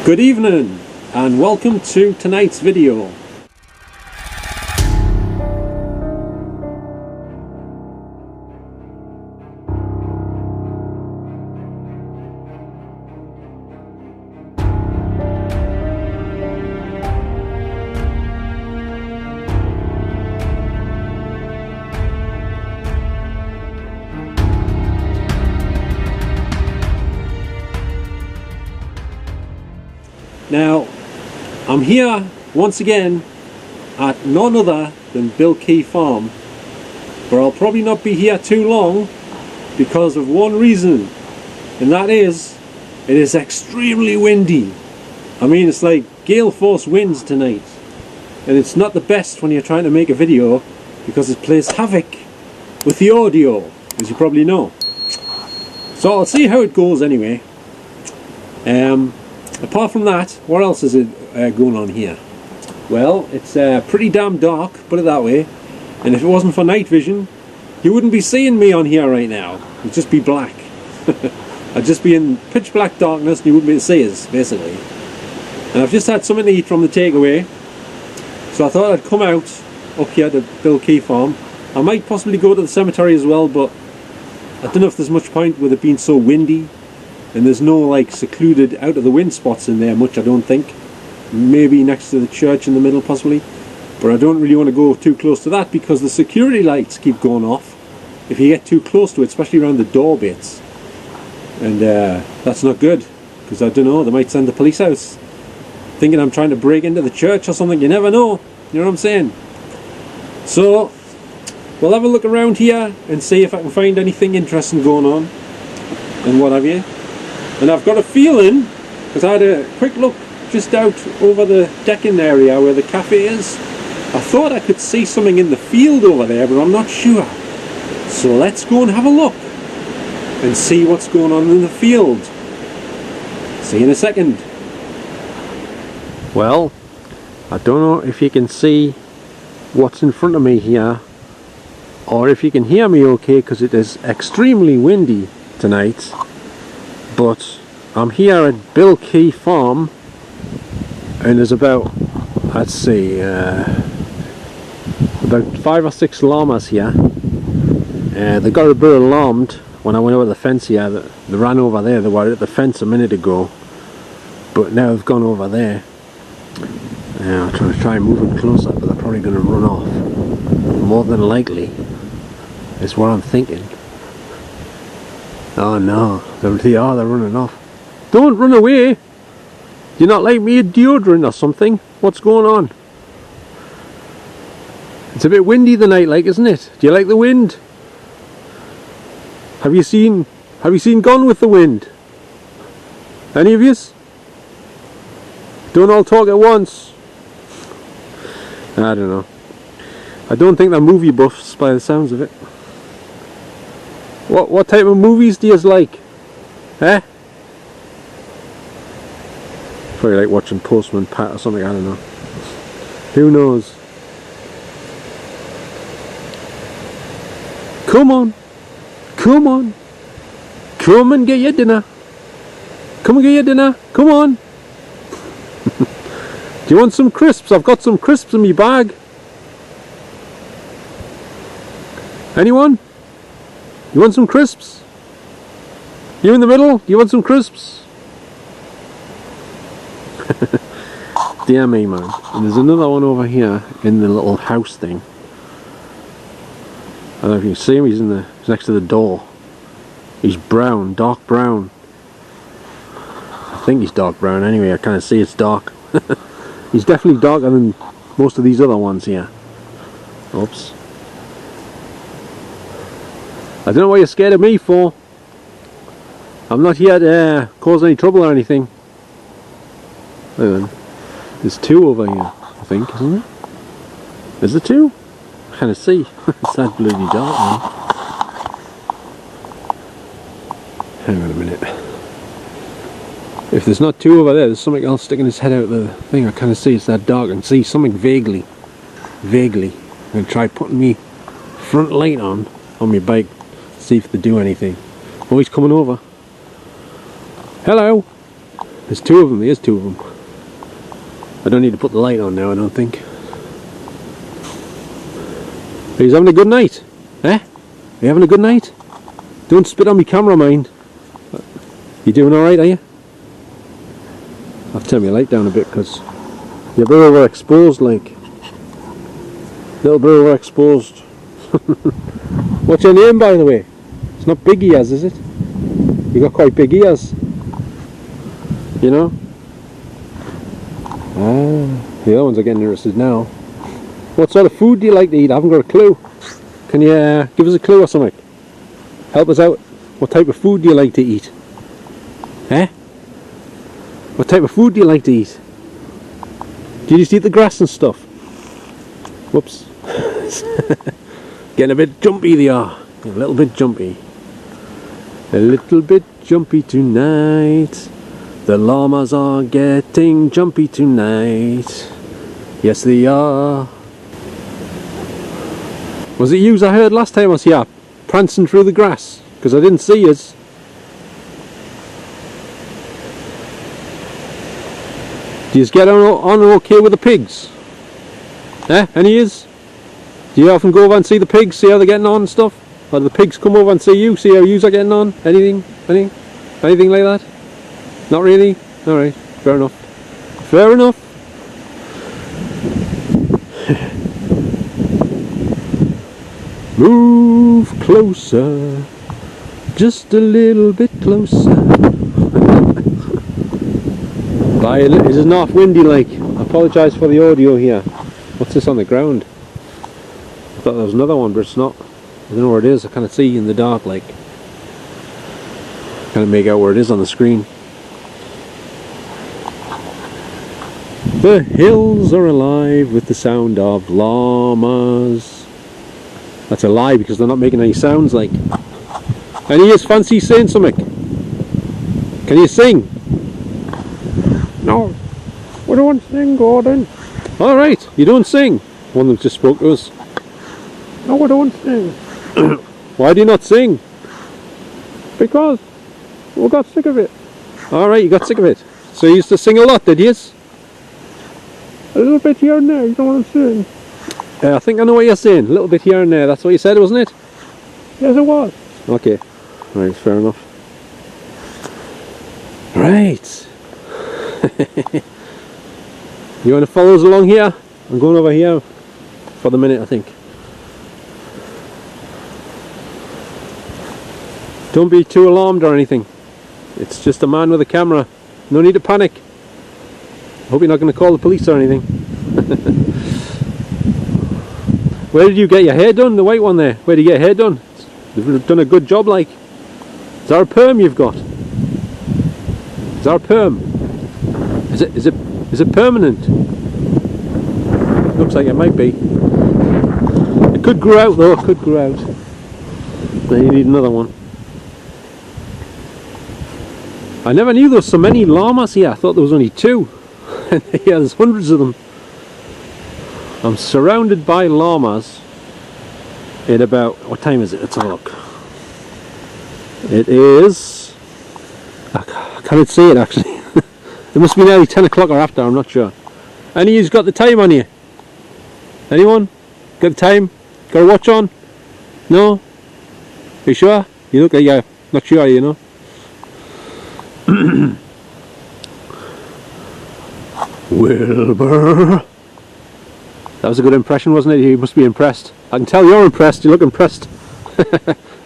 Good evening and welcome to tonight's video. Now, I'm here once again at none other than Bill Quay Farm, but I'll probably not be here too long because of one reason, and that is, it is extremely windy. I mean, it's like gale force winds tonight, and it's not the best when you're trying to make a video because it plays havoc with the audio, as you probably know. So I'll see how it goes anyway. Apart from that, what else is it going on here? Well, it's pretty damn dark, put it that way, and if it wasn't for night vision, you wouldn't be seeing me on here right now. It'd just be black. I'd just be in pitch black darkness and you wouldn't be able to see us, basically. And I've just had something to eat from the takeaway, so I thought I'd come out up here to Bill Quay Farm. I might possibly go to the cemetery as well, but I don't know if there's much point with it being so windy. And there's no like secluded out of the wind spots in there much, I don't think. Maybe next to the church in the middle possibly, but I don't really want to go too close to that because the security lights keep going off if you get too close to it, especially around the door bits, and that's not good because I don't know, they might send the police out thinking I'm trying to break into the church or something. You never know, you know what I'm saying? So we'll have a look around here and see if I can find anything interesting going on and what have you. And I've got a feeling, because I had a quick look just out over the decking area where the cafe is, I thought I could see something in the field over there, but I'm not sure. So let's go and have a look and see what's going on in the field. See you in a second. Well, I don't know if you can see what's in front of me here, or if you can hear me okay, because it is extremely windy tonight. But I'm here at Bill Quay Farm, and there's about, I'd say, about 5 or 6 llamas here. They got a bit alarmed when I went over the fence here. They ran over there. They were at the fence a minute ago, but now they've gone over there. I'm trying to try and move them closer, but they're probably going to run off. More than likely, is what I'm thinking. Oh no, they're running off. Don't run away! You're not like me a deodorant or something. What's going on? It's a bit windy tonight, like, isn't it? Do you like the wind? Have you seen Gone with the Wind? Any of yous? Don't all talk at once. I don't know. I don't think they're movie buffs by the sounds of it. What type of movies do you like? Eh? Probably like watching Postman Pat or something, I don't know. Who knows? Come on! Come on! Come and get your dinner! Come and get your dinner! Come on! Do you want some crisps? I've got some crisps in my bag. Anyone? You want some crisps? You in the middle? Do you want some crisps? Dear me, man. And there's another one over here in the little house thing. I don't know if you can see him. He's next to the door. He's brown, dark brown. I think he's dark brown anyway. I kind of see it's dark. He's definitely darker than most of these other ones here. Oops. I don't know what you're scared of me for. I'm not here to cause any trouble or anything. There's 2 over here, I think, isn't there? Is there 2? I kind of see. It's that bloody dark, man. Hang on a minute. If there's not 2 over there, there's something else sticking its head out the thing. I kind of see it's that dark and see something vaguely. I'm going to try putting me front light on my bike. See if they do anything. Oh, he's coming over. Hello. There's two of them. There's two of them. I don't need to put the light on now, I don't think. Are you having a good night? Eh? Are you having a good night? Don't spit on me camera, mind. You doing alright, are you? I'll turn my light down a bit because you're a bit overexposed, like. Little bit overexposed. What's your name, by the way? It's not big ears, is it? You got quite big ears. You know? Ah, the other ones are getting interested now. What sort of food do you like to eat? I haven't got a clue. Can you give us a clue or something? Help us out. What type of food do you like to eat? Eh? What type of food do you like to eat? Do you just eat the grass and stuff? Whoops. Getting a bit jumpy they are. A little bit jumpy. A little bit jumpy tonight. The llamas are getting jumpy tonight. Yes they are. Was it yous I heard last time I was here prancing through the grass? Because I didn't see us. Do you get on okay with the pigs? Eh? Any yous? Do you often go over and see the pigs, see how they're getting on and stuff? Or do the pigs come over and see you, see how yous are getting on? Anything like that? Not really? Alright, fair enough. Fair enough. Move closer. Just a little bit closer. It is not windy like. I apologise for the audio here. What's this on the ground? I thought there was another one, but it's not. I don't know where it is. I can't see in the dark like. Can't make out where it is on the screen. The hills are alive with the sound of llamas. That's a lie because they're not making any sounds like. And he is fancy saying something. Can you sing? No, we don't sing, Gordon. Alright, you don't sing. One of them just spoke to us. No, we don't sing. Why do you not sing? Because we got sick of it. Alright, you got sick of it. So you used to sing a lot, did you? A little bit here and there, you don't want to sing. I think I know what you're saying. A little bit here and there, that's what you said, wasn't it? Yes, it was. Okay, right, fair enough. Right. You want to follow us along here? I'm going over here for the minute, I think. Don't be too alarmed or anything. It's just a man with a camera. No need to panic. Hope you're not going to call the police or anything. Where did you get your hair done? The white one there. Where did you get your hair done? You've done a good job like. Is that a perm you've got? Is that a perm? Is it permanent? Looks like it might be. It could grow out though, it could grow out. Then you need another one. I never knew there was so many llamas here. I thought there was only two. Yeah, there's hundreds of them. I'm surrounded by llamas at about, what time is it? Let's have a look. It is, I can't see it actually. It must be nearly 10 o'clock or after, I'm not sure. Any of you's got the time on you? Anyone? Got the time? Got a watch on? No? Are you sure? You look like you're not sure, you know? Wilbur. That was a good impression, wasn't it? You must be impressed. I can tell you're impressed. You look impressed.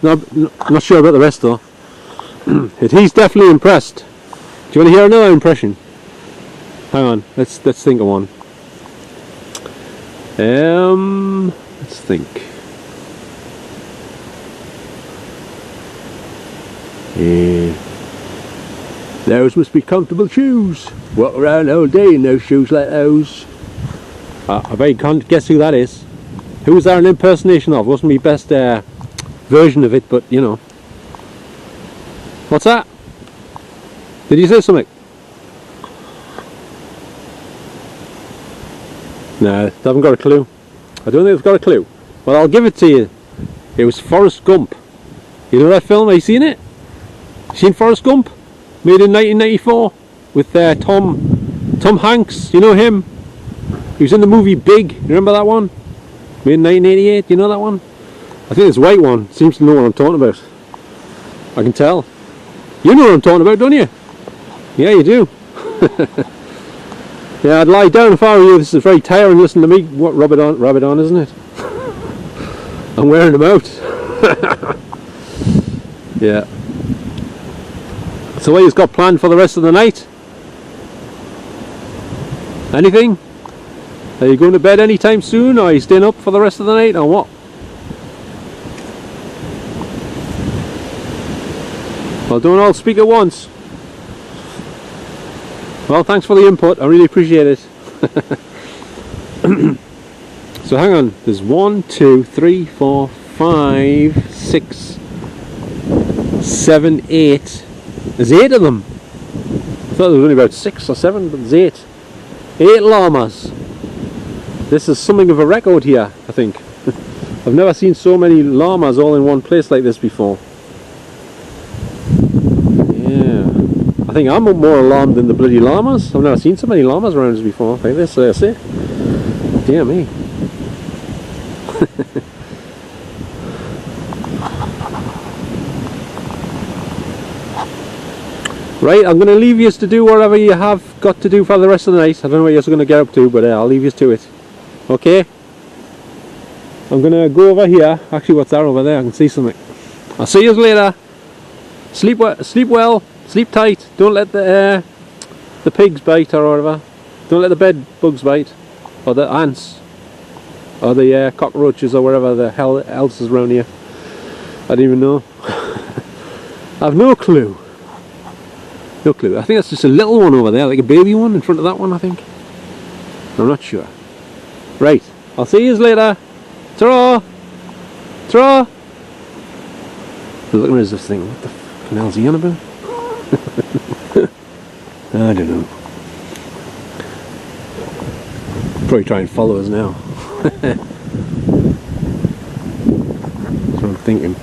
No, I'm not sure about the rest though. He's definitely impressed. Do you want to hear another impression? Hang on, let's think of one. Let's think. Those must be comfortable shoes. Walk around all day in those shoes like those. I bet you can't guess who that is. Who was that an impersonation of? Wasn't my best version of it, but you know. What's that? Did you say something? No, they haven't got a clue. I don't think they've got a clue. Well, I'll give it to you. It was Forrest Gump. You know that film? Have you seen it? Seen Forrest Gump? Made in 1994 with Tom Hanks. You know him? He was in the movie Big. You remember that one? Made in 1988. You know that one? I think this white one seems to know what I'm talking about. I can tell. You know what I'm talking about, don't you? Yeah, you do. Yeah, I'd lie down if I were you. This is very tiring. Listen to me. What, rub it on, isn't it? I'm wearing them out. Yeah. So what you've got planned for the rest of the night? Anything? Are you going to bed anytime soon, or are you staying up for the rest of the night, or what? Well, don't all speak at once. Well, thanks for the input. I really appreciate it. So hang on. There's 1, 2, 3, 4, 5, 6, 7, 8. There's 8 of them. I thought there was only about 6 or 7, but there's 8. 8 llamas. This is something of a record here, I think. I've never seen so many llamas all in one place like this before. Yeah. I think I'm more alarmed than the bloody llamas. I've never seen so many llamas around us before like this, I say. Dear me. Right, I'm going to leave you to do whatever you have got to do for the rest of the night. I don't know what you're going to get up to, but I'll leave you to it. Okay? I'm going to go over here. Actually, what's that over there? I can see something. I'll see you later. Sleep well, sleep tight. Don't let the pigs bite or whatever. Don't let the bed bugs bite, or the ants, or the cockroaches, or whatever the hell else is around here. I don't even know. I have no clue. No clue. I think that's just a little one over there, like a baby one in front of that one, I think. I'm not sure. Right. I'll see you later. Ta-ra! Ta-ra! Look at this thing. What the fucking hell's he on about? I don't know. Probably try and follow us now. That's what I'm thinking.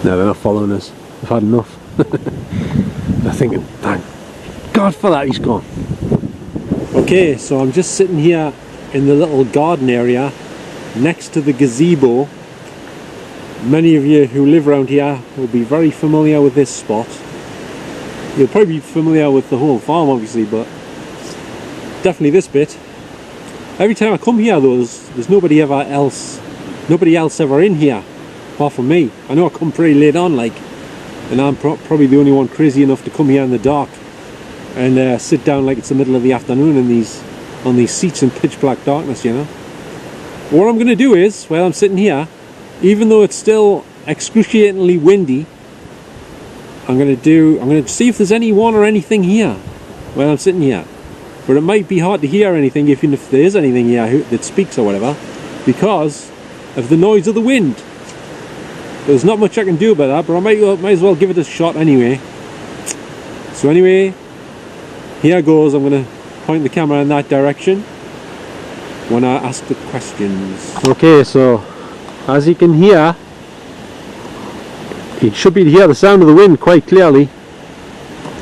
No, they're not following us. They've had enough. They're thinking, thank God for that, he's gone. Okay, so I'm just sitting here in the little garden area next to the gazebo. Many of you who live around here will be very familiar with this spot. You'll probably be familiar with the whole farm, obviously, but definitely this bit. Every time I come here though, there's nobody else ever in here apart from me. I know I come pretty late on, like, and I'm probably the only one crazy enough to come here in the dark and sit down like it's the middle of the afternoon on these seats in pitch black darkness, you know. What I'm going to do is, while I'm sitting here, even though it's still excruciatingly windy, I'm going to see if there's anyone or anything here while I'm sitting here. But it might be hard to hear anything, even if there is anything here that speaks or whatever, because of the noise of the wind. There's not much I can do about that, but I might as well give it a shot anyway. So anyway, here goes. I'm going to point the camera in that direction when I ask the questions. Okay, so as you can hear, you should be able to hear the sound of the wind quite clearly,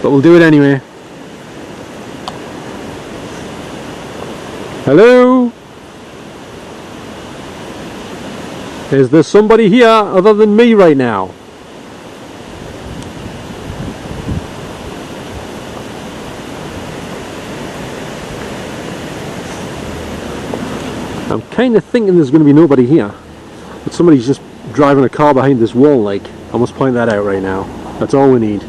but we'll do it anyway. Hello? Is there somebody here other than me right now? I'm kind of thinking there's going to be nobody here, but somebody's just driving a car behind this wall, like. I must point that out right now. That's all we need.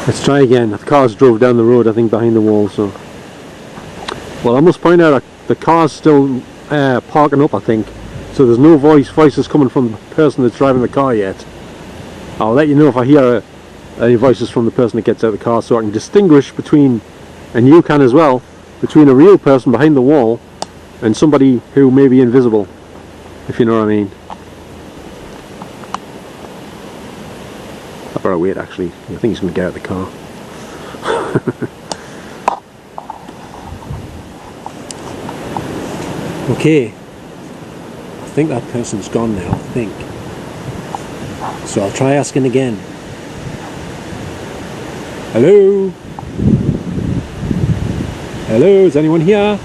Let's try again. The cars drove down the road, I think, behind the wall, so. Well, I must point out the car's still parking up, I think. So there's no voices coming from the person that's driving the car yet. I'll let you know if I hear any voices from the person that gets out of the car, so I can distinguish between, and you can as well, between a real person behind the wall and somebody who may be invisible, if you know what I mean. I better wait, actually. I think he's going to get out of the car. Okay, I think that person's gone now, I think. So I'll try asking again. Hello? Hello, is anyone here?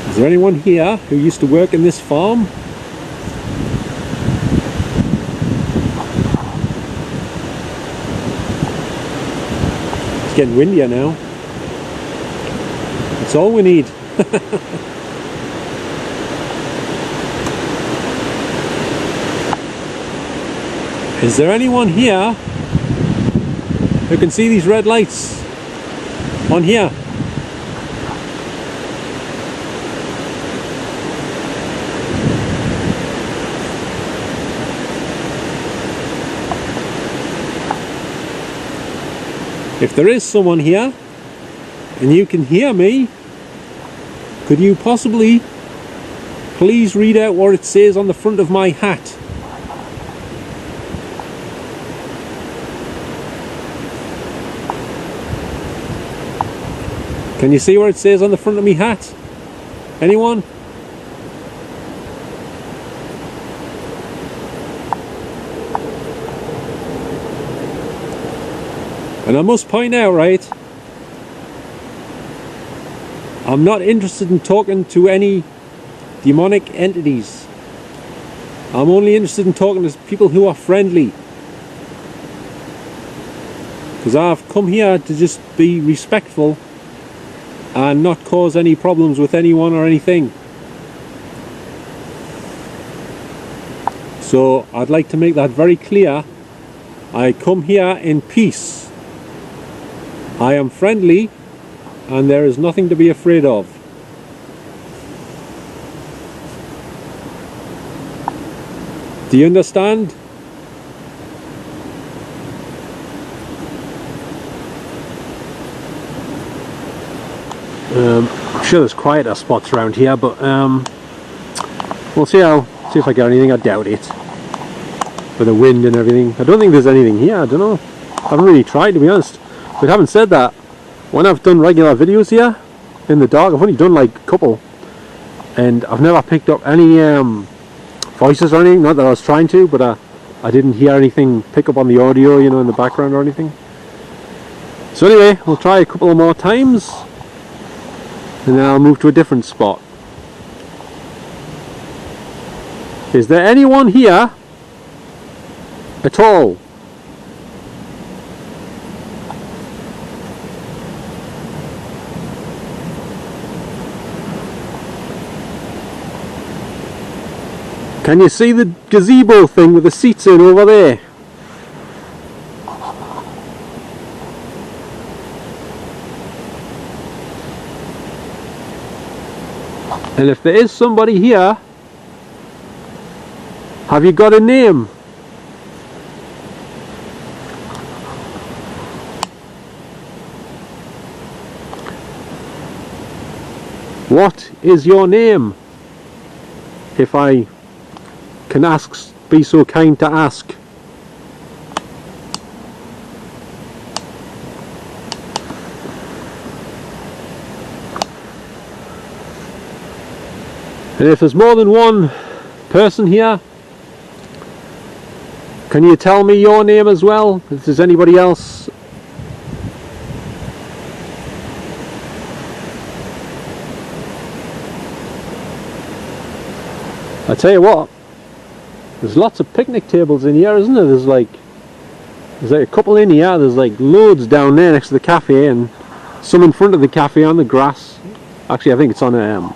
Is there anyone here who used to work in this farm? It's getting windier now. That's all we need. Is there anyone here who can see these red lights on here? If there is someone here and you can hear me, could you possibly please read out what it says on the front of my hat? Can you see what it says on the front of my hat? Anyone? And I must point out, right, I'm not interested in talking to any demonic entities. I'm only interested in talking to people who are friendly. Because I've come here to just be respectful and not cause any problems with anyone or anything. So I'd like to make that very clear. I come here in peace. I am friendly and there is nothing to be afraid of. Do you understand? I'm sure there's quieter spots around here, but we'll see if I get anything. I doubt it. With the wind and everything. I don't think there's anything here, I don't know. I haven't really tried, to be honest. But having said that, when I've done regular videos here in the dark, I've only done like a couple, and I've never picked up any voices or anything. Not that I was trying to, but I didn't hear anything pick up on the audio, you know, in the background or anything. So anyway, we'll try a couple of more times and then I'll move to a different spot. Is there anyone here at all? Can you see the gazebo thing with the seats in over there? And if there is somebody here, have you got a name? What is your name? If I can ask, be so kind to ask. And if there's more than one person here, can you tell me your name as well? If there's anybody else. I tell you what, there's lots of picnic tables in here, isn't there? There's like a couple in here, there's like loads down there next to the cafe, and some in front of the cafe on the grass. Actually, I think it's on a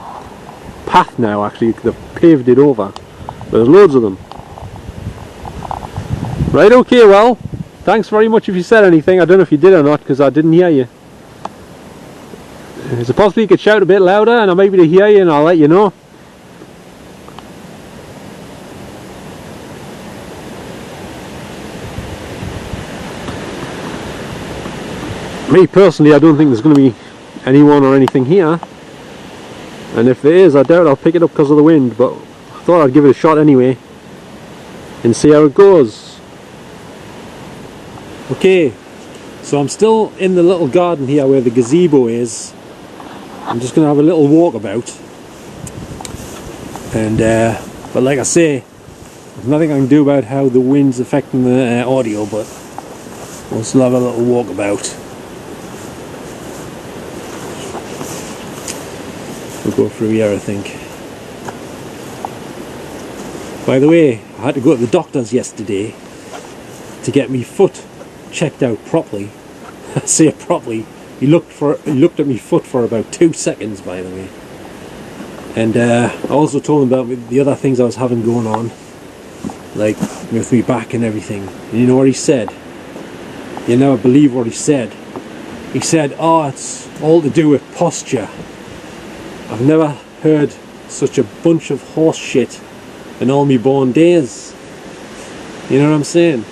path now, actually, they've paved it over. But there's loads of them. Right, okay, well, thanks very much if you said anything. I don't know if you did or not, because I didn't hear you. Is it possible you could shout a bit louder and I'm able to hear you, and I'll let you know? Me personally, I don't think there's going to be anyone or anything here, and if there is, I doubt I'll pick it up because of the wind, but I thought I'd give it a shot anyway and see how it goes. Okay, so I'm still in the little garden here where the gazebo is. I'm just going to have a little walk about. And, but like I say, there's nothing I can do about how the wind's affecting the audio, but we'll still have a little walk about. We'll go through here, I think. By the way, I had to go to the doctor's yesterday to get my foot checked out properly. I say it properly. He looked at my foot for about 2 seconds, by the way. And I also told him about the other things I was having going on, like with me back and everything. And you know what he said? You'll never believe what he said. He said, "Oh, it's all to do with posture." I've never heard such a bunch of horse shit in all my born days. You know what I'm saying?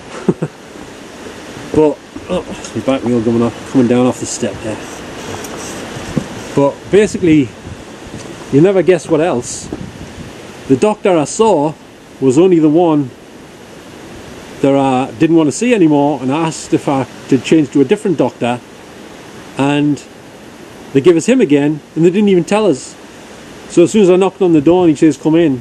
But oh, my back wheel coming down off the step there. But basically, you never guess what else. The doctor I saw was only the one that I didn't want to see anymore, and I asked if I could change to a different doctor, and they gave us him again, and they didn't even tell us. So as soon as I knocked on the door and he says come in, in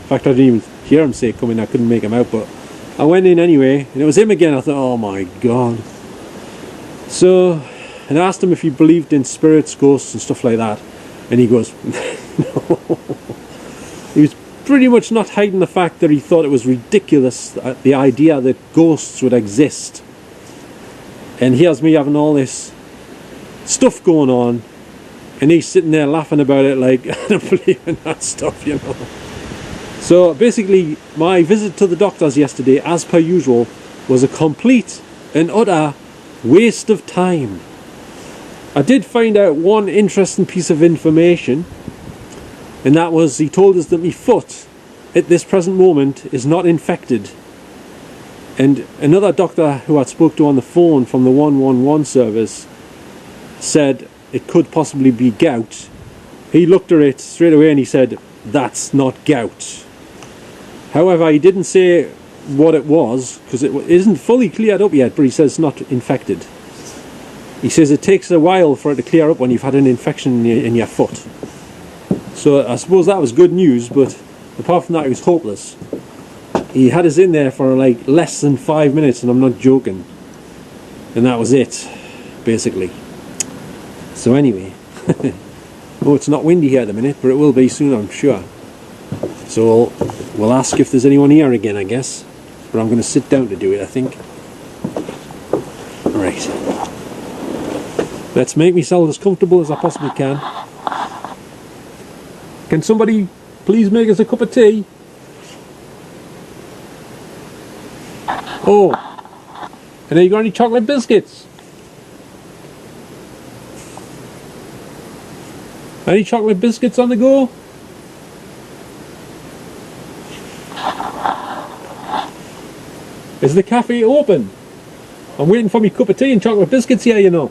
fact I didn't even hear him say come in, I couldn't make him out, but I went in anyway, and it was him again. I thought, oh my god. So, and I asked him if he believed in spirits, ghosts and stuff like that, and he goes, no. He was pretty much not hiding the fact that he thought it was ridiculous, the idea that ghosts would exist. And here's me having all this stuff going on, and he's sitting there laughing about it like, I don't believe in that stuff, you know. So basically, my visit to the doctors yesterday, as per usual, was a complete and utter waste of time. I did find out one interesting piece of information, and that was he told us that my foot at this present moment is not infected. And another doctor who I spoke to on the phone from the 111 service said it could possibly be gout. He looked at it straight away and he said, that's not gout. However, he didn't say what it was, because it isn't fully cleared up yet, but he says it's not infected. He says it takes a while for it to clear up when you've had an infection in your foot. So I suppose that was good news, but apart from that, it was hopeless. He had us in there for like less than 5 minutes, and I'm not joking. And that was it, basically. So anyway, oh, it's not windy here at the minute, but it will be soon, I'm sure. So we'll ask if there's anyone here again, I guess. But I'm going to sit down to do it, I think. Right. Let's make myself as comfortable as I possibly can. Can somebody please make us a cup of tea? Oh, and have you got any chocolate biscuits? Any chocolate biscuits on the go? Is the cafe open? I'm waiting for me cup of tea and chocolate biscuits here, you know.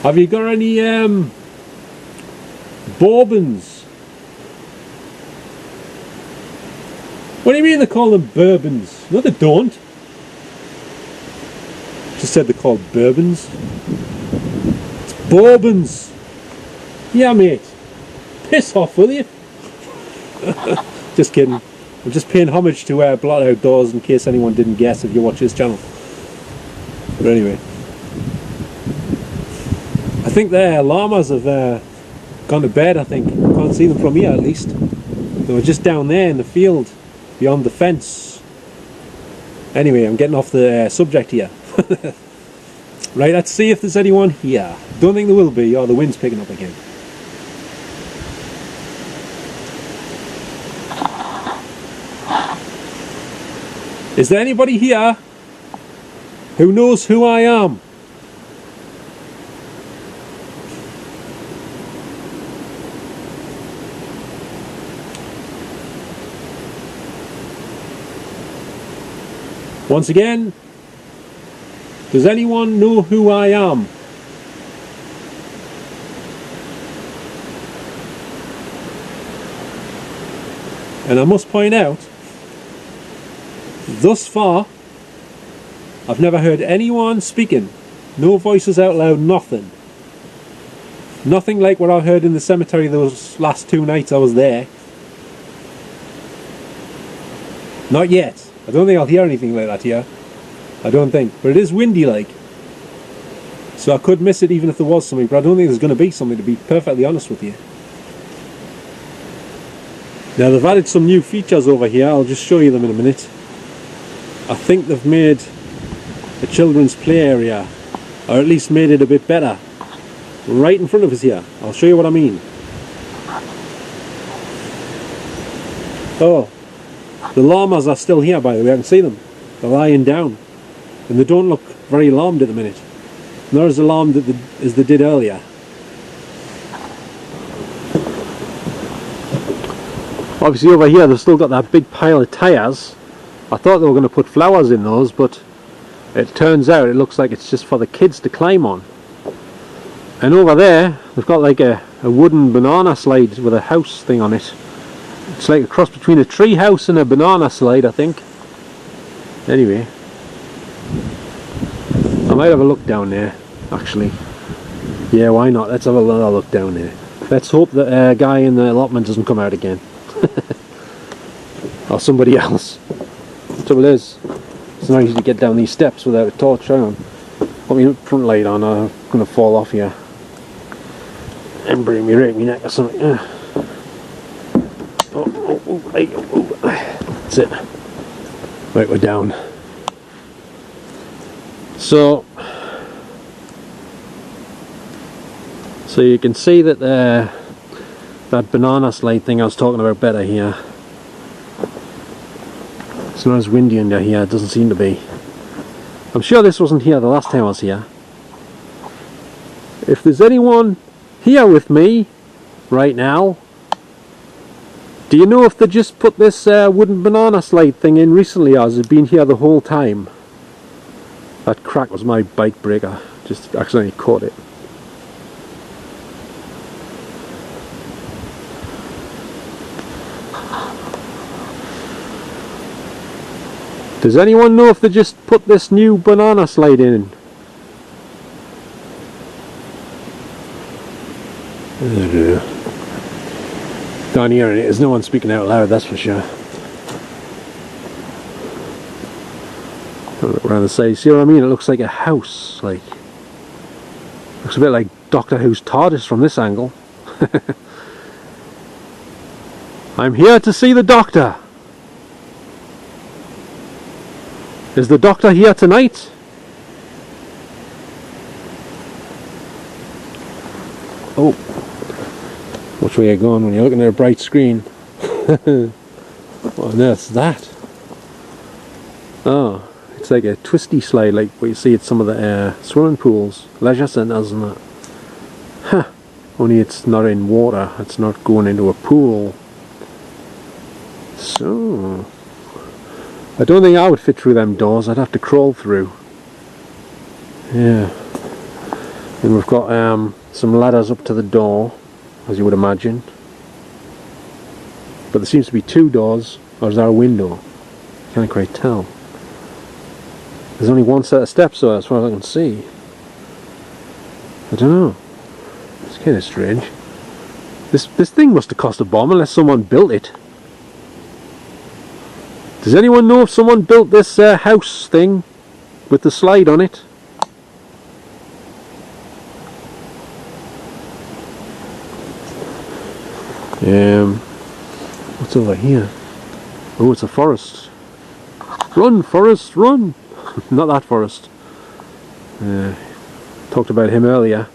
Have you got any bourbons? What do you mean they call them bourbons? No, they don't. Just said they're called bourbons. It's bourbons. Yeah, mate. Piss off, will you? Just kidding. I'm just paying homage to Blot Outdoors in case anyone didn't guess if you watch this channel. But anyway. I think the llamas have gone to bed, I think. Can't see them from here, at least. They were just down there in the field, beyond the fence. Anyway, I'm getting off the subject here. Right, let's see if there's anyone here. Don't think there will be, or the wind's picking up again. Is there anybody here who knows who I am? Once again, does anyone know who I am? And I must point out, thus far, I've never heard anyone speaking. No voices out loud, nothing. Nothing like what I heard in the cemetery those last 2 nights I was there. Not yet. I don't think I'll hear anything like that here. I don't think. But it is windy like. So I could miss it even if there was something, but I don't think there's going to be something, to be perfectly honest with you. Now they've added some new features over here. I'll just show you them in a minute. I think they've made a children's play area, or at least made it a bit better. Right in front of us here. I'll show you what I mean. Oh, the llamas are still here, by the way. I can see them. They're lying down. And they don't look very alarmed at the minute. Not as alarmed as they did earlier. Obviously over here they've still got that big pile of tyres. I thought they were going to put flowers in those, but it turns out it looks like it's just for the kids to climb on. And over there they've got like a wooden banana slide with a house thing on it. It's like a cross between a tree house and a banana slide, I think. Anyway, I might have a look down there, actually. Yeah, why not? Let's have another look down there. Let's hope that guy in the allotment doesn't come out again. Or somebody else. The trouble is, it's not easy to get down these steps without a torch. Hang on. Put my front light on, I'm going to fall off here. And bring me right in my neck or something. That's it. Right, we're down. So you can see that that banana slide thing I was talking about better here. It's not as windy under here, it doesn't seem to be. I'm sure this wasn't here the last time I was here. If there's anyone here with me right now, do you know if they just put this wooden banana slide thing in recently, or has it been here the whole time? That crack was my bike breaker, just accidentally caught it. Does anyone know if they just put this new banana slide in? Down here there's no one speaking out loud, that's for sure. Look around the side, see what I mean? It looks like a house, like, looks a bit like Doctor Who's TARDIS from this angle. I'm here to see the Doctor. Is the Doctor here tonight? Oh, which way are you going when you're looking at a bright screen? What on earth's that? Oh, it's like a twisty slide, like what you see at some of the swimming pools, leisure centres and that. Huh. Only it's not in water, it's not going into a pool. So I don't think I would fit through them doors, I'd have to crawl through. Yeah. And we've got some ladders up to the door, as you would imagine. But there seems to be two doors, or is there a window? Can't quite tell. There's only one set of steps though, as far as I can see. I don't know. It's kind of strange. This thing must have cost a bomb unless someone built it. Does anyone know if someone built this house thing with the slide on it? What's over here? Oh, it's a forest. Run, forest, run! Not that forest. Talked about him earlier.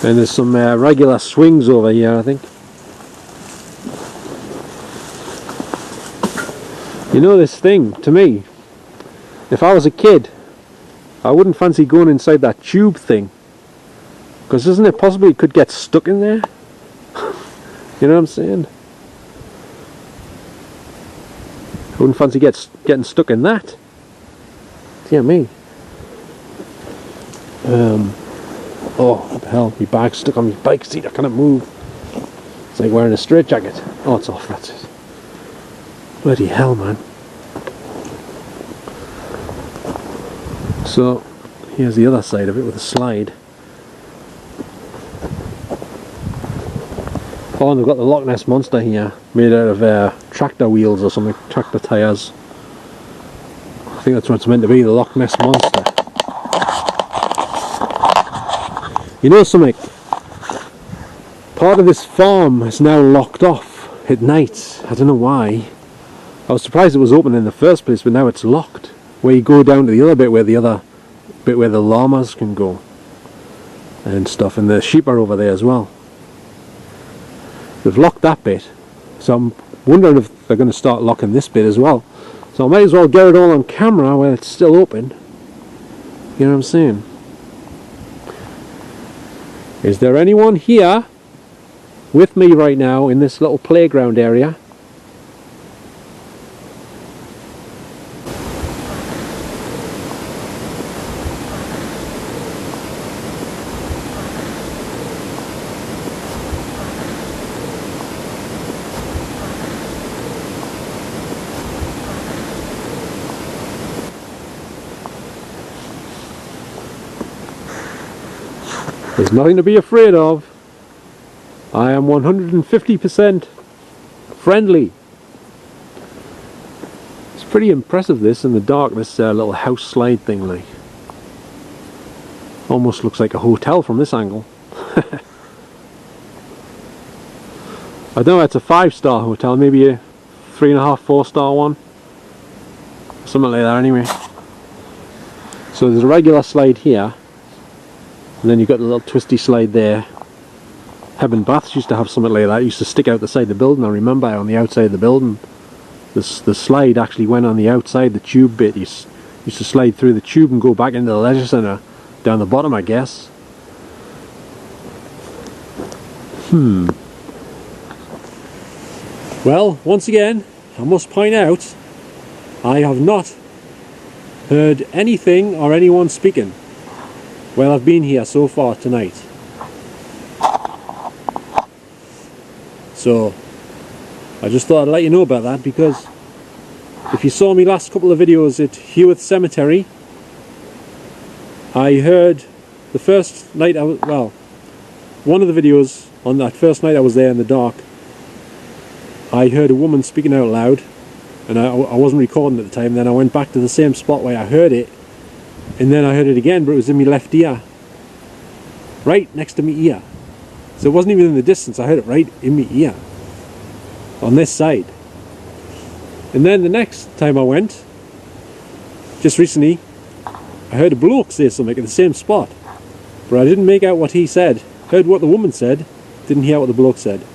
And there's some regular swings over here, I think. You know, this thing, to me, if I was a kid, I wouldn't fancy going inside that tube thing. Because isn't it possible you could get stuck in there? You know what I'm saying? I wouldn't fancy getting stuck in that. Dear me. Oh, what the hell, my bag's stuck on my bike seat, I cannot move. It's like wearing a straitjacket. Oh, it's off, that's it. Bloody hell, man. So, here's the other side of it with a slide. Oh, and they've got the Loch Ness Monster here, made out of tractor wheels or something, tractor tyres. I think that's what it's meant to be, the Loch Ness Monster. You know something? Part of this farm is now locked off at night. I don't know why. I was surprised it was open in the first place, but now it's locked. Where you go down to the other bit where the llamas can go and stuff, and the sheep are over there as well. They've locked that bit, so I'm wondering if they're going to start locking this bit as well. So I might as well get it all on camera while it's still open. You know what I'm saying? Is there anyone here with me right now in this little playground area? There's nothing to be afraid of. I am 150% friendly. It's pretty impressive, this in the dark, this little house slide thing, like. Almost looks like a hotel from this angle. I don't know, it's a 5-star hotel, maybe a 3.5, 4-star one. Something like that anyway. So there's a regular slide here. And then you've got the little twisty slide there. Heaven Baths used to have something like that. It used to stick out the side of the building. I remember on the outside of the building. The slide actually went on the outside, the tube bit. You used to slide through the tube and go back into the leisure centre down the bottom, I guess. Well, once again, I must point out, I have not heard anything or anyone speaking while I've been here so far tonight. So I just thought I'd let you know about that, because if you saw me last couple of videos at Heworth Cemetery, I heard the first night I was, well, one of the videos on that first night I was there in the dark, I heard a woman speaking out loud, and I wasn't recording at the time. Then I went back to the same spot where I heard it, and then I heard it again, but it was in my left ear, right next to my ear. So it wasn't even in the distance, I heard it right in my ear, on this side. And then the next time I went, just recently, I heard a bloke say something at the same spot, but I didn't make out what he said. Heard what the woman said, didn't hear what the bloke said.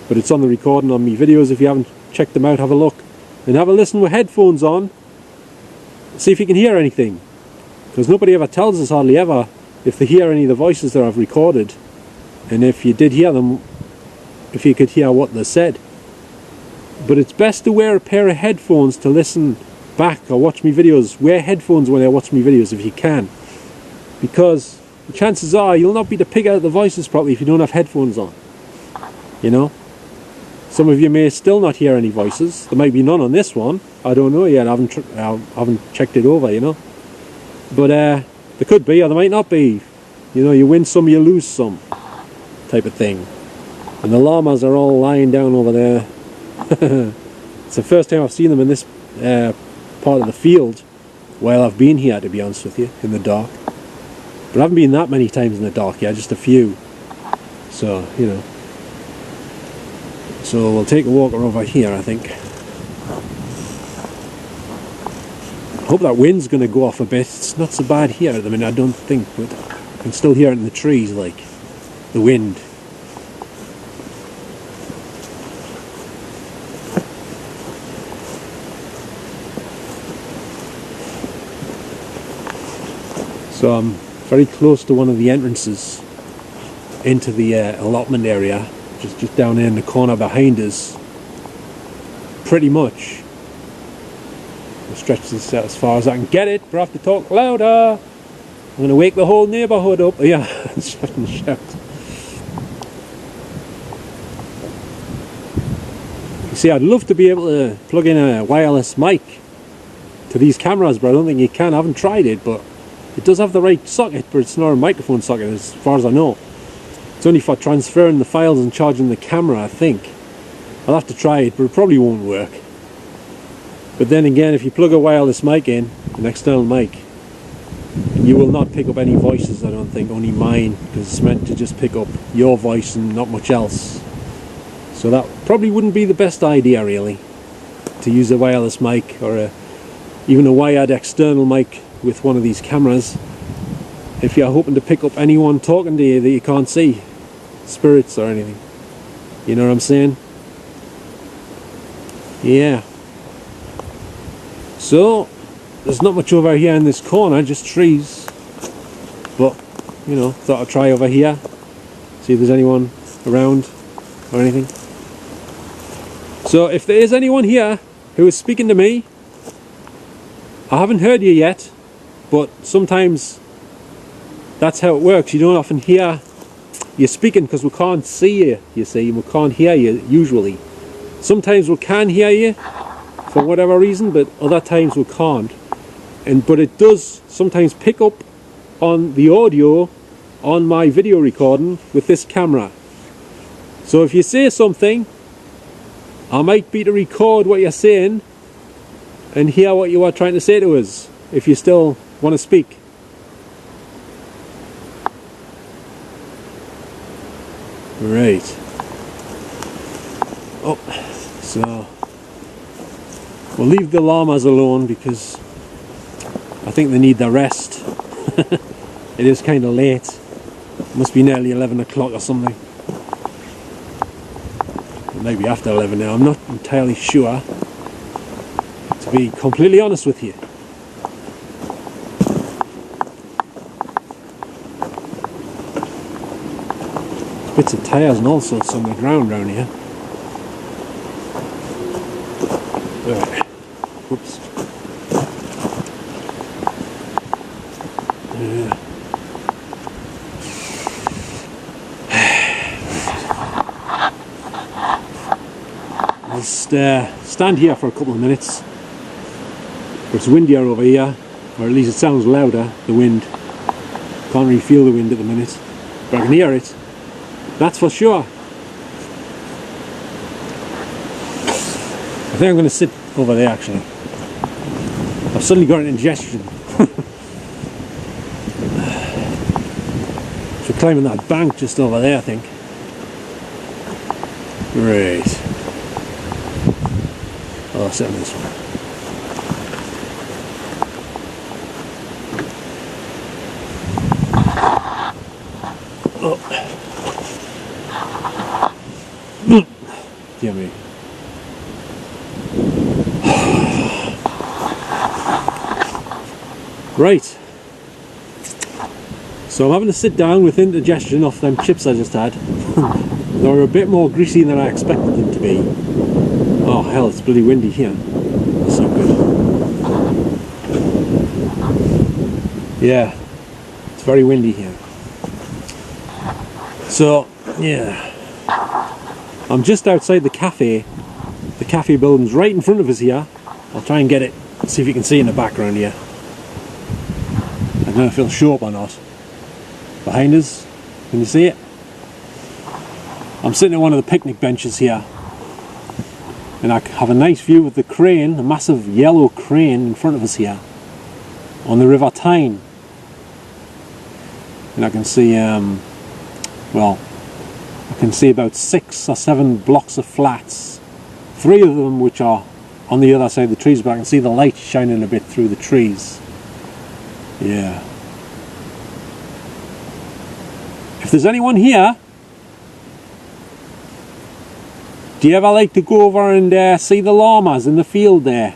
But it's on the recording on me videos. If you haven't checked them out, have a look. And have a listen with headphones on, see if you can hear anything. Because nobody ever tells us, hardly ever, if they hear any of the voices that I've recorded. And if you did hear them, if you could hear what they said. But it's best to wear a pair of headphones to listen back or watch me videos. Wear headphones when I watch me videos if you can. Because the chances are you'll not be able to pick out the voices properly if you don't have headphones on. You know? Some of you may still not hear any voices. There might be none on this one. I don't know yet. I haven't checked it over, you know. But there could be, or there might not be. You know, you win some, you lose some, type of thing. And the llamas are all lying down over there. It's the first time I've seen them in this part of the field while I've been here, to be honest with you, in the dark. But I haven't been that many times in the dark yet, just a few. So, you know. So we'll take a walk over here, I think. I hope that wind's going to go off a bit. It's not so bad here at the minute, I don't think, but I can still hear it in the trees, like the wind. So I'm very close to one of the entrances into the allotment area, just down there in the corner behind us. Pretty much. I'll stretch this out as far as I can get it, but I have to talk louder. I'm going to wake the whole neighbourhood up. Yeah, shout and shout. You see, I'd love to be able to plug in a wireless mic to these cameras, but I don't think you can. I haven't tried it, but it does have the right socket, but it's not a microphone socket as far as I know. It's only for transferring the files and charging the camera, I think. I'll have to try it, but it probably won't work. But then again, if you plug a wireless mic in, an external mic, you will not pick up any voices, I don't think, only mine, because it's meant to just pick up your voice and not much else. So that probably wouldn't be the best idea, really, to use a wireless mic or even a wired external mic with one of these cameras if you're hoping to pick up anyone talking to you that you can't see, spirits or anything. You know what I'm saying? Yeah. So there's not much over here in this corner, just trees, but you know, thought I'd try over here, see if there's anyone around or anything. So if there is anyone here who is speaking to me, I haven't heard you yet, but sometimes that's how it works. You don't often hear you speaking because we can't see you, you see, and we can't hear you usually. Sometimes we can hear you for whatever reason, but other times we can't. But it does sometimes pick up on the audio on my video recording with this camera. So if you say something, I might be to record what you're saying and hear what you are trying to say to us, if you still want to speak. Right. Oh, so we'll leave the llamas alone because I think they need the rest. It is kind of late. It must be nearly 11 o'clock or something. Maybe after 11 now, I'm not entirely sure, to be completely honest with you. Bits of tyres and all sorts on the ground around here. Right. Whoops. I'll just stand here for a couple of minutes. It's windier over here, or at least it sounds louder, the wind. Can't really feel the wind at the minute, but I can hear it. That's for sure. I think I'm going to sit over there actually. I've suddenly got an indigestion. So climbing that bank just over there, I think. Right. I'll sit on this one. Oh. Dear me. Right. So I'm having to sit down with indigestion off them chips I just had. They were a bit more greasy than I expected them to be. Oh hell, it's bloody windy here. That's not good. Yeah, it's very windy here. So, yeah. I'm just outside the cafe. The cafe building's right in front of us here. I'll try and get it, see if you can see in the background here. I don't know if it'll show up or not. Behind us, can you see it? I'm sitting at one of the picnic benches here. And I have a nice view of the crane, a massive yellow crane in front of us here. On the River Tyne. And I can see, well, I can see about 6 or 7 blocks of flats. 3 of them which are on the other side of the trees, but I can see the light shining a bit through the trees. Yeah. If there's anyone here, do you ever like to go over and see the llamas in the field there?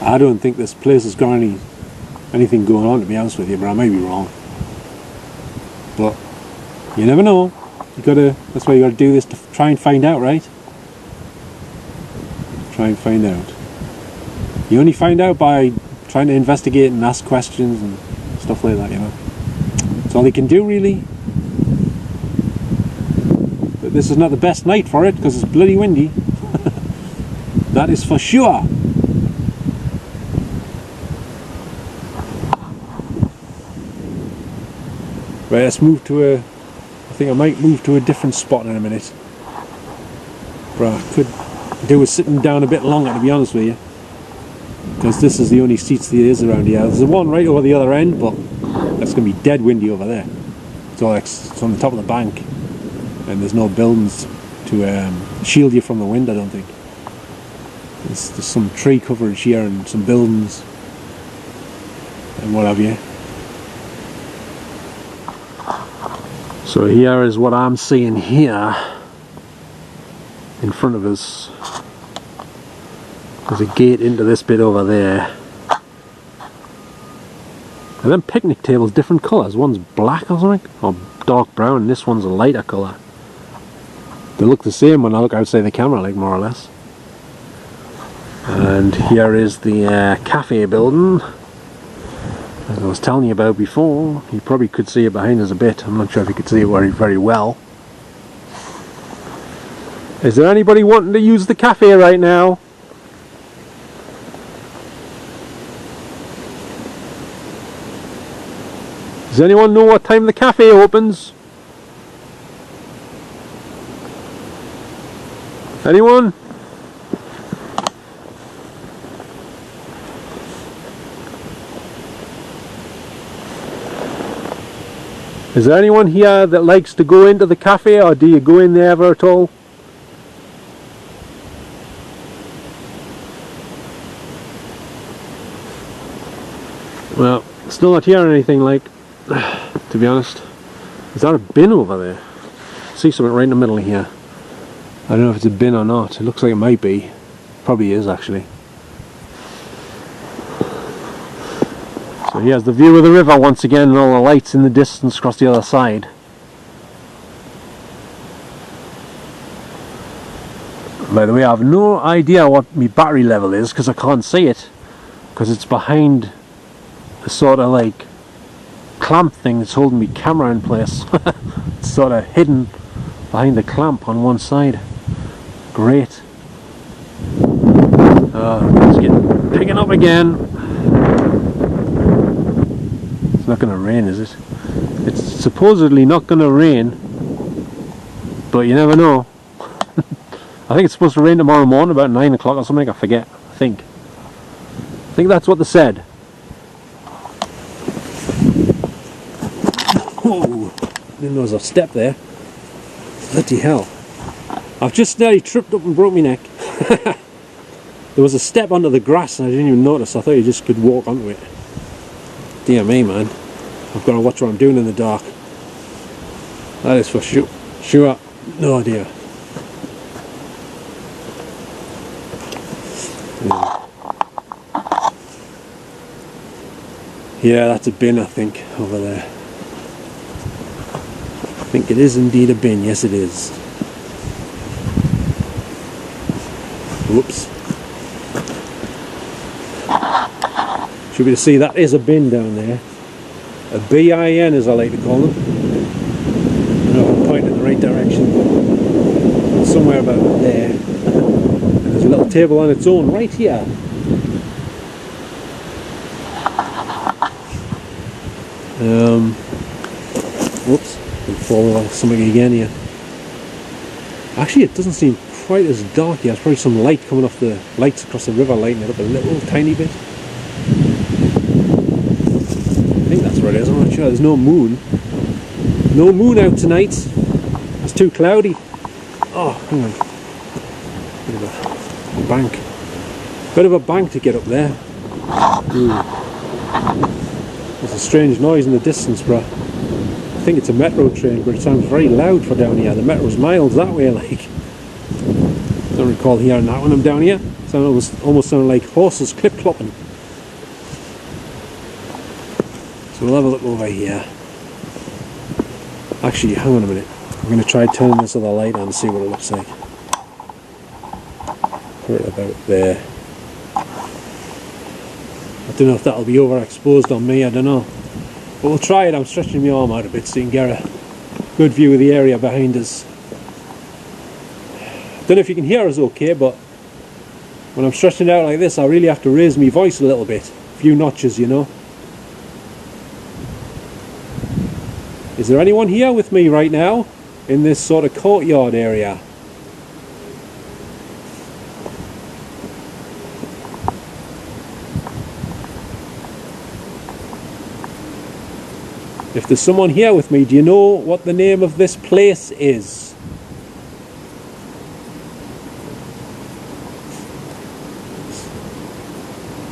I don't think this place has got anything going on, to be honest with you, but I may be wrong. You never know. That's why you gotta do this, to try and find out, right? Try and find out. You only find out by trying to investigate and ask questions and stuff like that, you know. That's all you can do, really. But this is not the best night for it because it's bloody windy. That is for sure. Right, let's move to I think I might move to a different spot in a minute. But I could do with sitting down a bit longer, to be honest with you. Because this is the only seats there is around here. There's one right over the other end, but that's going to be dead windy over there. It's on the top of the bank. And there's no buildings to shield you from the wind, I don't think. There's some tree coverage here and some buildings and what have you. So here is what I'm seeing here in front of us. There's a gate into this bit over there. And then picnic tables, different colours. One's black or something, or dark brown, and this one's a lighter colour. They look the same when I look outside the camera, like, more or less. And here is the cafe building, as I was telling you about before. You probably could see it behind us a bit. I'm not sure if you could see it very, very well. Is there anybody wanting to use the cafe right now? Does anyone know what time the cafe opens? Anyone? Is there anyone here that likes to go into the cafe, or do you go in there ever at all? Well, still not hearing anything, like, to be honest. Is that a bin over there? I see something right in the middle of here. I don't know if it's a bin or not. It looks like it might be. Probably is, actually. So here's the view of the river once again, and all the lights in the distance across the other side. By the way, I have no idea what my battery level is because I can't see it, because it's behind a sort of like clamp thing that's holding my camera in place. It's sort of hidden behind the clamp on one side. Great. It's picking up again. It's not going to rain, is it? It's supposedly not going to rain, but you never know. I think it's supposed to rain tomorrow morning about 9 o'clock or something. I forget. I think that's what they said. Whoa! Didn't know there was a step there. Bloody hell! I've just nearly tripped up and broke my neck. There was a step onto the grass and I didn't even notice. I thought you just could walk onto it. Dear me, man. I've got to watch what I'm doing in the dark. That is for sure. Sure. No idea. Yeah, that's a bin, I think, over there. I think it is indeed a bin. Yes, it is. Whoops. Should be to see that is a bin down there. A bin, as I like to call them. I don't know if I'm pointing in the right direction. Somewhere about there. And there's a little table on its own right here. Whoops, I'm falling off something again here. Actually, it doesn't seem quite as dark here. There's probably some light coming off the lights across the river, lighting it up a little tiny bit. I think that's what it is, I'm not sure. There's no moon. No moon out tonight. It's too cloudy. Oh, hang on. Bit of a bank. Bit of a bank to get up there. There's a strange noise in the distance, bro. I think it's a metro train, but it sounds very loud for down here. The metro's miles that way, like. Don't recall hearing that when I'm down here. It almost sounded like horses clip-clopping. So we'll have a look over here. Actually, hang on a minute. I'm going to try turning this other light on and see what it looks like. Put it about there. I don't know if that'll be overexposed on me, I don't know. But we'll try it. I'm stretching my arm out a bit so you can get a good view of the area behind us. Don't know if you can hear us okay, but when I'm stretching it out like this, I really have to raise my voice a little bit. A few notches, you know. Is there anyone here with me right now in this sort of courtyard area? If there's someone here with me, do you know what the name of this place is?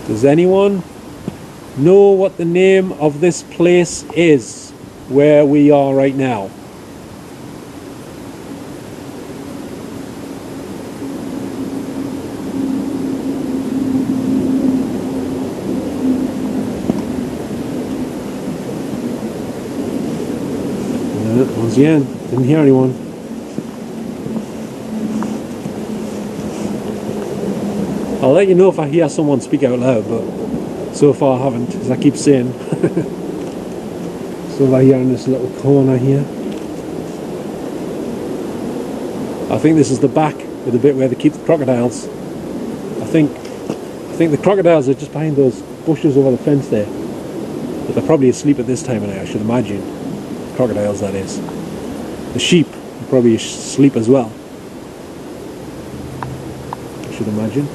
Does anyone know what the name of this place is where we are right now? Once again, didn't hear anyone. I'll let you know if I hear someone speak out loud, but so far I haven't, as I keep saying. So over here in this little corner here. I think this is the back of the bit where they keep the crocodiles. I think the crocodiles are just behind those bushes over the fence there. But they're probably asleep at this time of night, I should imagine. Crocodiles, that is. The sheep are probably asleep as well, I should imagine.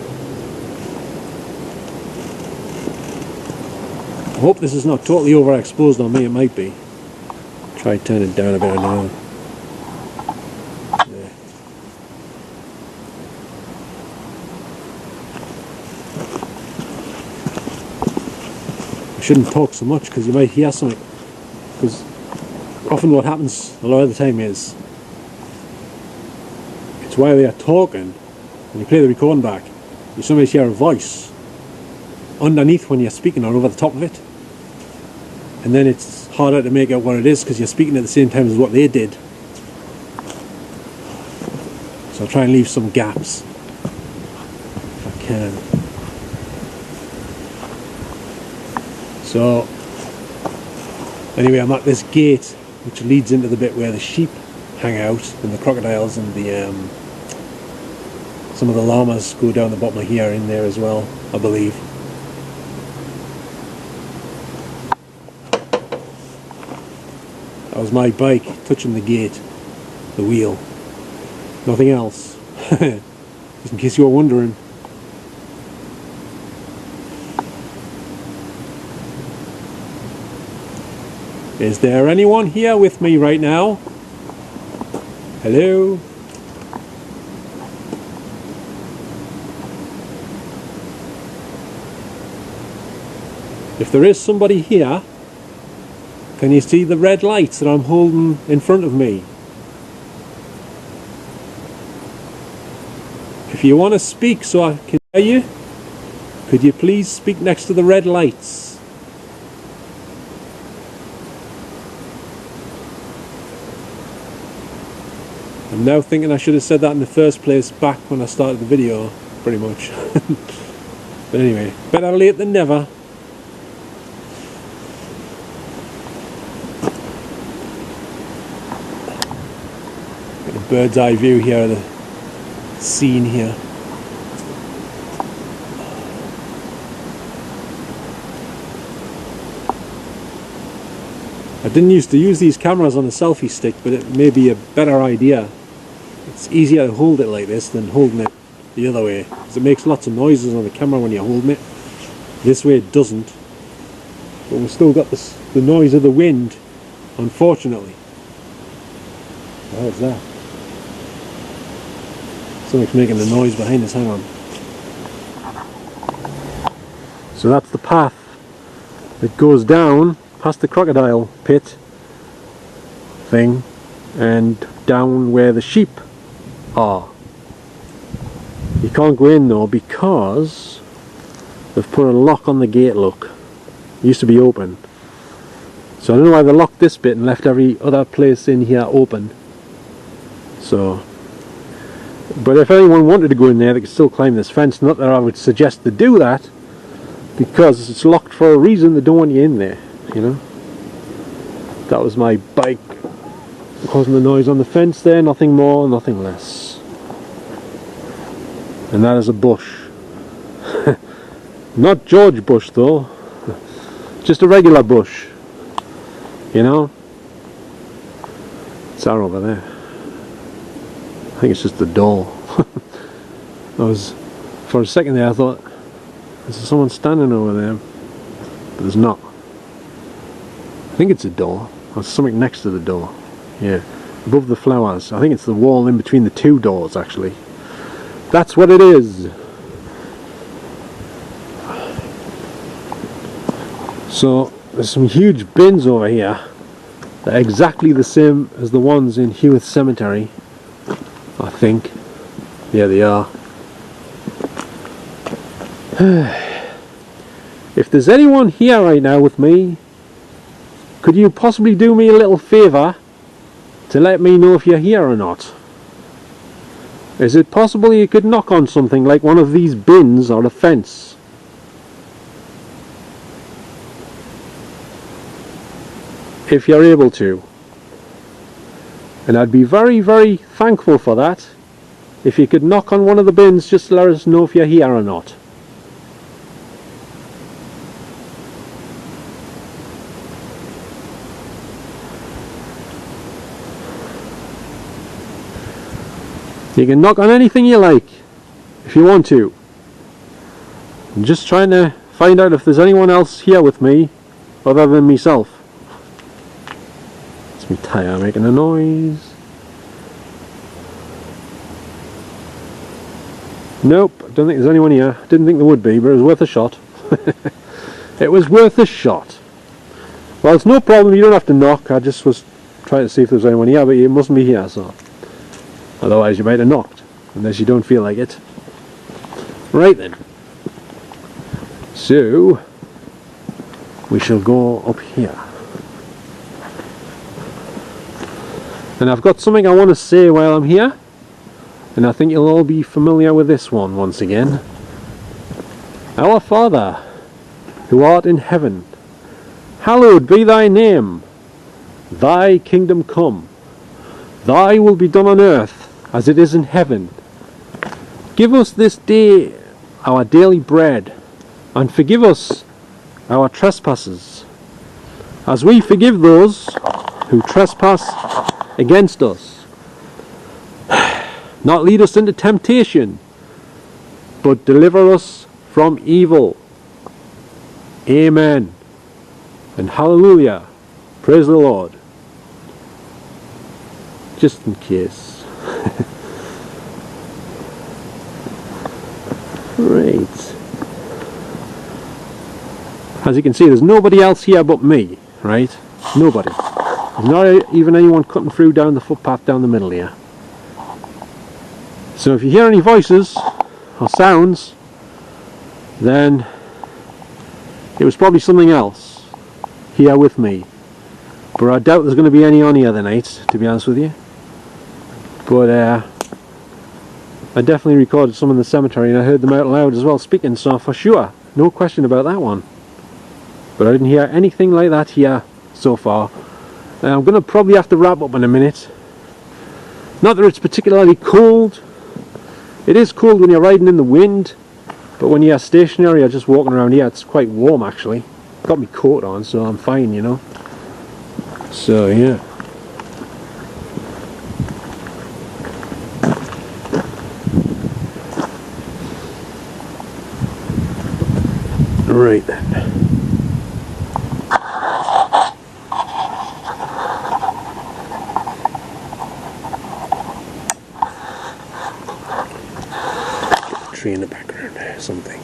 I hope this is not totally overexposed on me. It might be. Try turn it down a bit, I don't know. There. I shouldn't talk so much because you might hear something. Because often what happens a lot of the time is it's while they are talking, when you play the recording back, you sometimes hear a voice underneath when you're speaking or over the top of it, and then it's harder to make out what it is because you're speaking at the same time as what they did. So I'll try and leave some gaps if I can. So anyway, I'm at this gate which leads into the bit where the sheep hang out and the crocodiles and the some of the llamas go down the bottom of here in there as well, I believe. That was my bike touching the gate, the wheel, nothing else. Just in case you were wondering. Is there anyone here with me right now? Hello? If there is somebody here, can you see the red lights that I'm holding in front of me? If you want to speak so I can hear you, could you please speak next to the red lights? I'm now thinking I should have said that in the first place back when I started the video, pretty much. But anyway, better late than never. Get a bird's eye view here of the scene here. I didn't used to use these cameras on a selfie stick, but it may be a better idea. It's easier to hold it like this than holding it the other way, because it makes lots of noises on the camera when you're holding it. This way it doesn't, but we've still got the noise of the wind, unfortunately. How's that? Something's making the noise behind us, hang on. So that's the path that goes down past the crocodile pit thing and down where the sheep are. You can't go in though because they've put a lock on the gate, look. It used to be open. So I don't know why they locked this bit and left every other place in here open. So, but if anyone wanted to go in there, they could still climb this fence. Not that I would suggest they do that, because it's locked for a reason. They don't want you in there, you know. That was my bike causing the noise on the fence there, nothing more, nothing less. And that is a bush. Not George Bush though, just a regular bush, you know. It's that over there. I think it's just the door. For a second there I thought, is there someone standing over there? But there's not. I think it's a door. There's something next to the door. Yeah, above the flowers. I think it's the wall in between the two doors actually. That's what it is. So there's some huge bins over here that are exactly the same as the ones in Hewitt Cemetery, I think. Yeah, they are. If there's anyone here right now with me, could you possibly do me a little favour to let me know if you're here or not? Is it possible you could knock on something like one of these bins or a fence? If you're able to. And I'd be very, very thankful for that. If you could knock on one of the bins just to let us know if you're here or not. You can knock on anything you like, if you want to. I'm just trying to find out if there's anyone else here with me, other than myself. It's my tyre making a noise. Nope, I don't think there's anyone here. Didn't think there would be, but it was worth a shot. It was worth a shot. Well, it's no problem, you don't have to knock. I just was trying to see if there's anyone here, but you mustn't be here, so. Otherwise you might have knocked, unless you don't feel like it. Right then. So, we shall go up here. And I've got something I want to say while I'm here. And I think you'll all be familiar with this one once again. Our Father, who art in heaven, hallowed be thy name. Thy kingdom come. Thy will be done on earth as it is in heaven. Give us this day our daily bread, and forgive us our trespasses, as we forgive those who trespass against us. Not lead us into temptation, but deliver us from evil. Amen. And hallelujah. Praise the Lord. Just in case. Right. As you can see, there's nobody else here but me, right? Nobody. There's not even anyone cutting through down the footpath down the middle here. So if you hear any voices or sounds, then it was probably something else here with me. But I doubt there's going to be any on here tonight, to be honest with you. But I definitely recorded some in the cemetery and I heard them out loud as well speaking, so for sure, no question about that one. But I didn't hear anything like that here so far. I'm going to probably have to wrap up in a minute. Not that it's particularly cold. It is cold when you're riding in the wind, but when you're stationary or just walking around here, it's quite warm actually. Got my coat on, so I'm fine, you know. So yeah. Right then. Tree in the background there, something.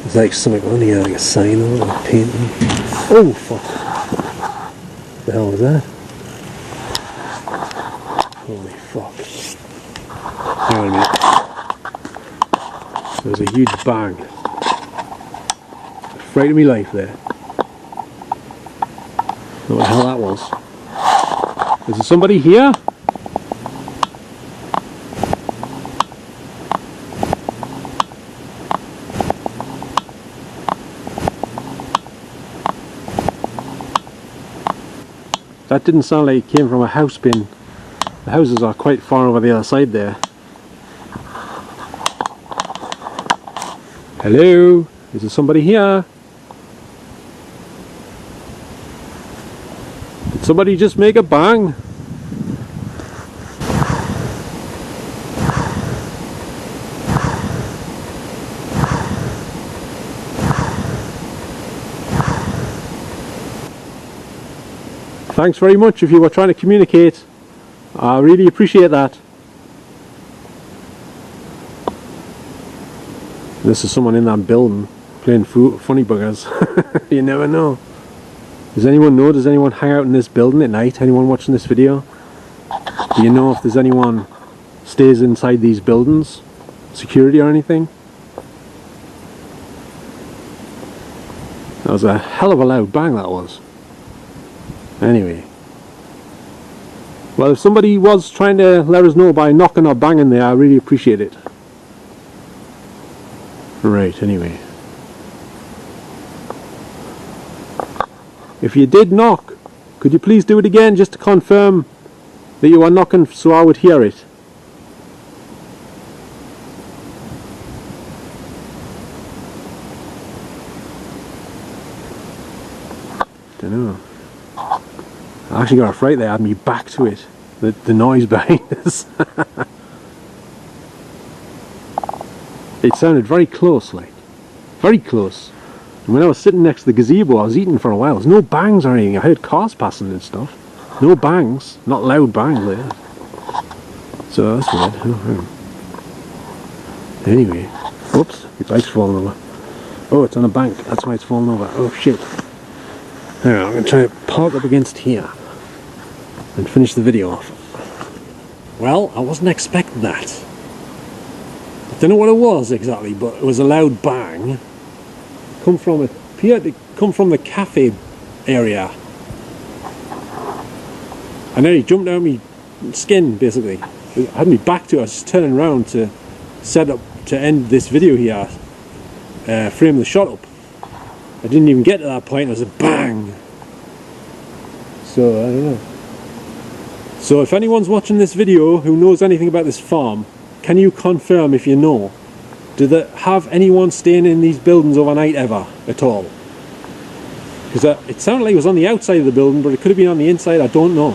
There's like something on here, like a sign or a painting. Oh fuck. What the hell was that? Holy fuck. Hang on a minute. There's a huge bang. Fright of me life there. What the hell that was. Is there somebody here? That didn't sound like it came from a house bin. The houses are quite far over the other side there. Hello? Is there somebody here? Did somebody just make a bang? Thanks very much if you were trying to communicate. I really appreciate that. This is someone in that building playing funny buggers. You never know. Does anyone know? Does anyone hang out in this building at night? Anyone watching this video? Do you know if there's anyone stays inside these buildings? Security or anything? That was a hell of a loud bang, that was. Anyway. Well, if somebody was trying to let us know by knocking or banging there, I really appreciate it. Right, anyway. If you did knock, could you please do it again just to confirm that you are knocking so I would hear it? Dunno. I actually got a fright there, I had me back to it. The noise behind us. It sounded very close, like. Very close. And when I was sitting next to the gazebo, I was eating for a while. There's no bangs or anything. I heard cars passing and stuff. No bangs. Not loud bangs there. So that's weird. Oh, anyway. Whoops. Your bike's falling over. Oh, it's on a bank. That's why it's falling over. Oh, shit. Hang on, I'm going to try to park up against here and finish the video off. Well, I wasn't expecting that. I don't know what it was exactly, but it was a loud bang. Appeared to come from the cafe area. I nearly jumped out of my skin, basically. I had me back to it. I was just turning around to set up to end this video here, frame the shot up. I didn't even get to that point. It was a bang. So I don't know. So if anyone's watching this video who knows anything about this farm, can you confirm if you know? Do they have anyone staying in these buildings overnight ever at all? Because it sounded like it was on the outside of the building, but it could have been on the inside. I don't know.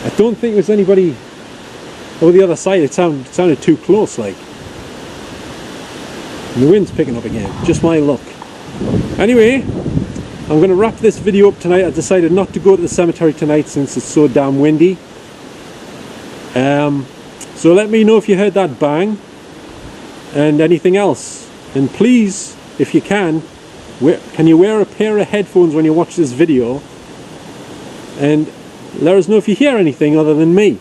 I don't think there's anybody over the other side. It sounded too close, like. And the wind's picking up again. Just my luck. Anyway, I'm going to wrap this video up tonight. I decided not to go to the cemetery tonight since it's so damn windy. So let me know if you heard that bang and anything else. And please, if you can you wear a pair of headphones when you watch this video? And let us know if you hear anything other than me.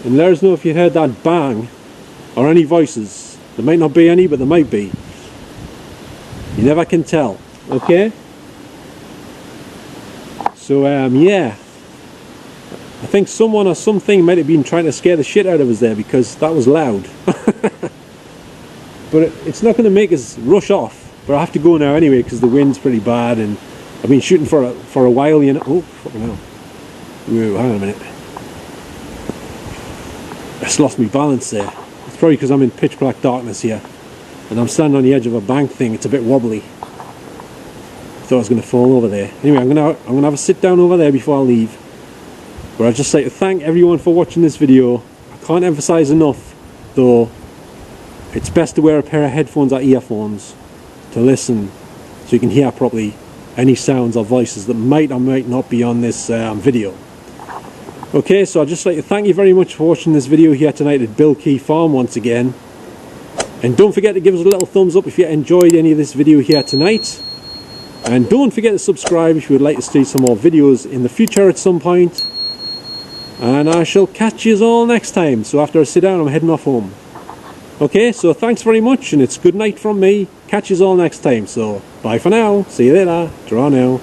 And let us know if you heard that bang or any voices. There might not be any, but there might be. You never can tell. Okay? So yeah, I think someone or something might have been trying to scare the shit out of us there because that was loud. But it's not going to make us rush off. But I have to go now anyway because the wind's pretty bad and I've been shooting for a while, you know. Oh, fucking hell. Whoa, hang on a minute. I just lost my balance there. It's probably because I'm in pitch black darkness here and I'm standing on the edge of a bank thing. It's a bit wobbly. Thought I was going to fall over there. Anyway, I'm gonna have a sit down over there before I leave. But I'd just like to thank everyone for watching this video. I can't emphasize enough, though, it's best to wear a pair of headphones or earphones to listen, so you can hear properly any sounds or voices that might or might not be on this video. Okay, so I'd just like to thank you very much for watching this video here tonight at Bill Quay Farm once again. And don't forget to give us a little thumbs up if you enjoyed any of this video here tonight. And don't forget to subscribe if you would like to see some more videos in the future at some point. And I shall catch you all next time. So after I sit down, I'm heading off home. Okay, so thanks very much, and it's good night from me. Catch you all next time. So bye for now. See you later. Draw now.